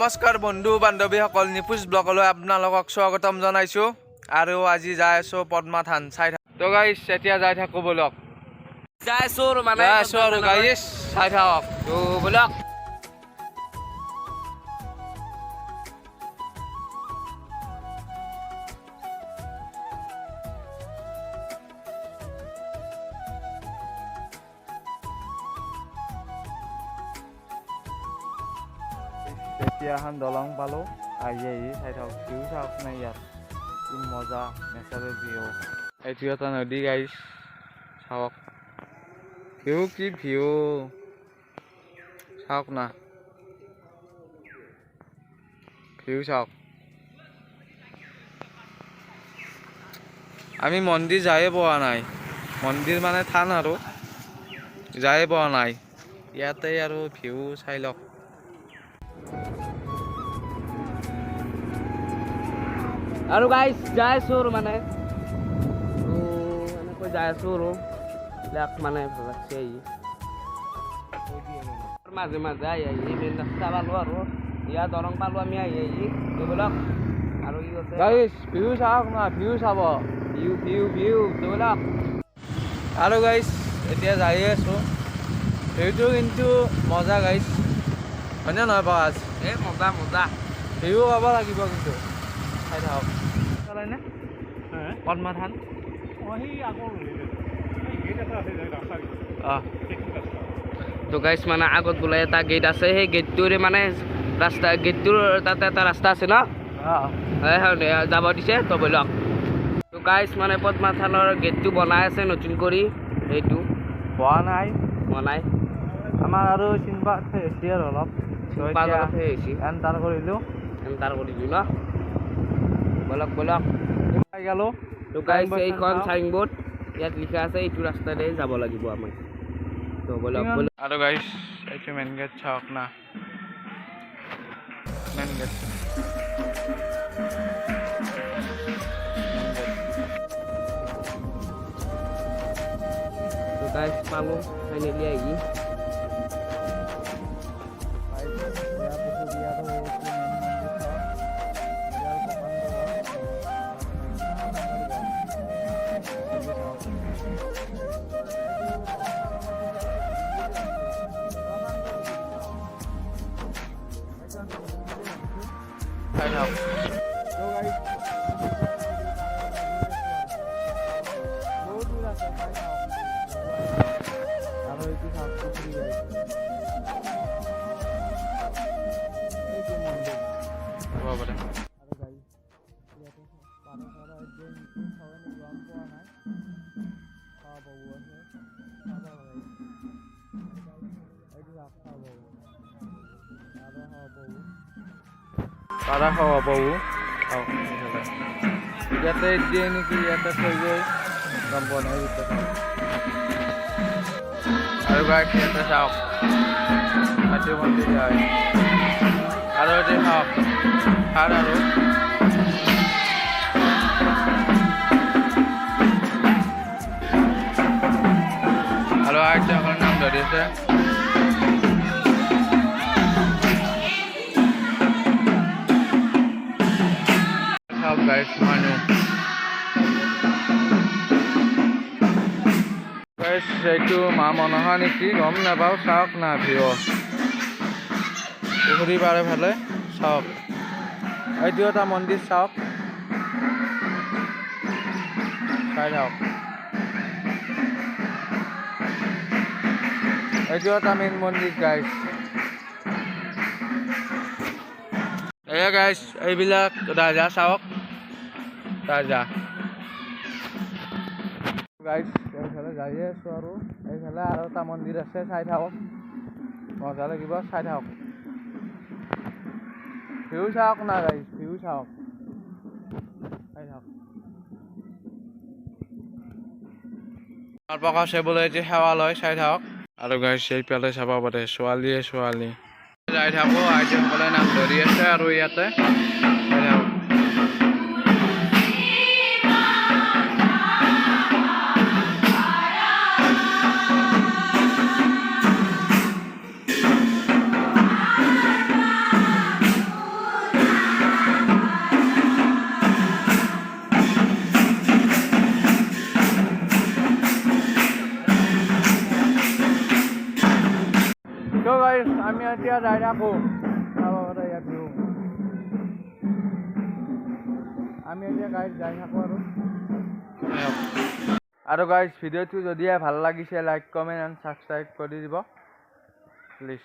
নমস্কাৰ বন্ধু বান্ধৱীসকল, নিপুজ ব্লগলৈ আপোনালোকক স্বাগতম জনাইছোঁ। আৰু আজি যাই আছোঁ পদ্মা থান চাই থাক। তো গাইছ এতিয়া যাই থাকোঁ বলক। যাই আছোঁ আৰু গাইছ চাই থাকক তো বলক। এতিয়া এখন দলং পালোঁ, আহি চাই থাকক। ভিউ চাওক না ইয়াত, কি মজা নেচাৰেল ভিউ। এইটো এটা নদী গাইছ, চাওক ভিউ, কি ভিউ চাওক না, ভিউ চাওক। আমি মন্দিৰ যায়ে পোৱা নাই, মন্দিৰ মানে থান আৰু যায়ে পোৱা নাই। ইয়াতে আৰু ভিউ চাই লওক। আৰু গাইছ যাই আছোঁ মানে এনেকৈ যাই আছোঁ আৰু এইবিলাক মানে ভাল লাগছে। মাজে মাজে আহি মেইন ৰাস্তা পালোঁ আৰু ইয়াত দৰং পালোঁ আমি আহি বলক। আৰু ই আছে গাইছ ভিউ চাওক না, ভিউ চাব, ভিউ বলক। আৰু গাইছ এতিয়া যাই আছোঁ। ভিউটো কিন্তু মজা গাইছ, হয়নে নহয় বাজ? এই মজা মজা ভিউ পাব লাগিব কিন্তু চাই থাকক। চলাইনে পদ্মা থান তো গাইছ মানে আগত বোলে এটা গেট আছে, সেই গেটটোৰে মানে ৰাস্তা, গেটটোৰ তাতে এটা ৰাস্তা আছে ন, যাব দিছে তো বলক। তো গাইছ মানে পদ্মা থানৰ গেটটো বনাই আছে নতুন কৰি, সেইটো হোৱা নাই বনাই আমাৰ আৰু চিন্তা হৈছে আৰু অলপ এণ্টাৰ কৰিলোঁ ন, বলক বলক। পাই গ'লোঁ। তো গাইছ এইখন চাইনবোৰ্ড, ইয়াত লিখা আছে এইটো ৰাস্তাতে যাব লাগিব আমি। তো বলক বলক। আৰু গাইছ এইটো মেইন গেট চাওক না, মেইন গেট। তো গাইছ পালোঁ ফাইনেলি আহি। পাৰা খাব পাব ইয়াতে দিয়ে নেকি, ইয়াতে থৈ গৈ গম পোৱা নাই। আৰু গাইছ ইয়াতে চাওক মাটি মন্দিৰ যায়। আৰু এতিয়া চাওক সাৰ আৰু আইতাকৰ নাম ধৰি আছে। গাইছ মানুহ গাইছ এইটো মা মনসা নেকি গম নাপাওঁ, চাওক না ভিউ পুখুৰী পাৰে ফালে চাওক। এইটো এটা মন্দিৰ চাওক, চাই থাকক। এইটো এটা মেইন মন্দিৰ গাইছ। এয়া গাইছ এইবিলাক ৰাজা চাওক, ৰাজা গাইছ। এইফালে যাই আছোঁ আৰু এইফালে আৰু এটা মন্দিৰ আছে, চাই থাকক মজা লাগিব, চাই থাকক। ভিউ চাওক না গাইছ, ভিউ চাওক, চাই থাকক। প্ৰকাশ বোলে এতিয়া সেৱা লয়, চাই থাকক। আৰু গাইছ এইফালে চাব পাৰে ছোৱালীয়ে ছোৱালী যাই থাকোঁ, আইটিসকলে নাম ধৰি আছে আৰু ইয়াতে চাই থাকক। গাইজ আমি এতিয়া যাই থাকোঁ চাব পাৰে ইয়াত ভিউ আমি এতিয়া গাইজ যাই থাকোঁ আৰু গাইজ ভিডিঅ'টো যদিহে ভাল লাগিছে লাইক কমেণ্ট এণ্ড ছাবস্ক্ৰাইব কৰি দিব প্লিজ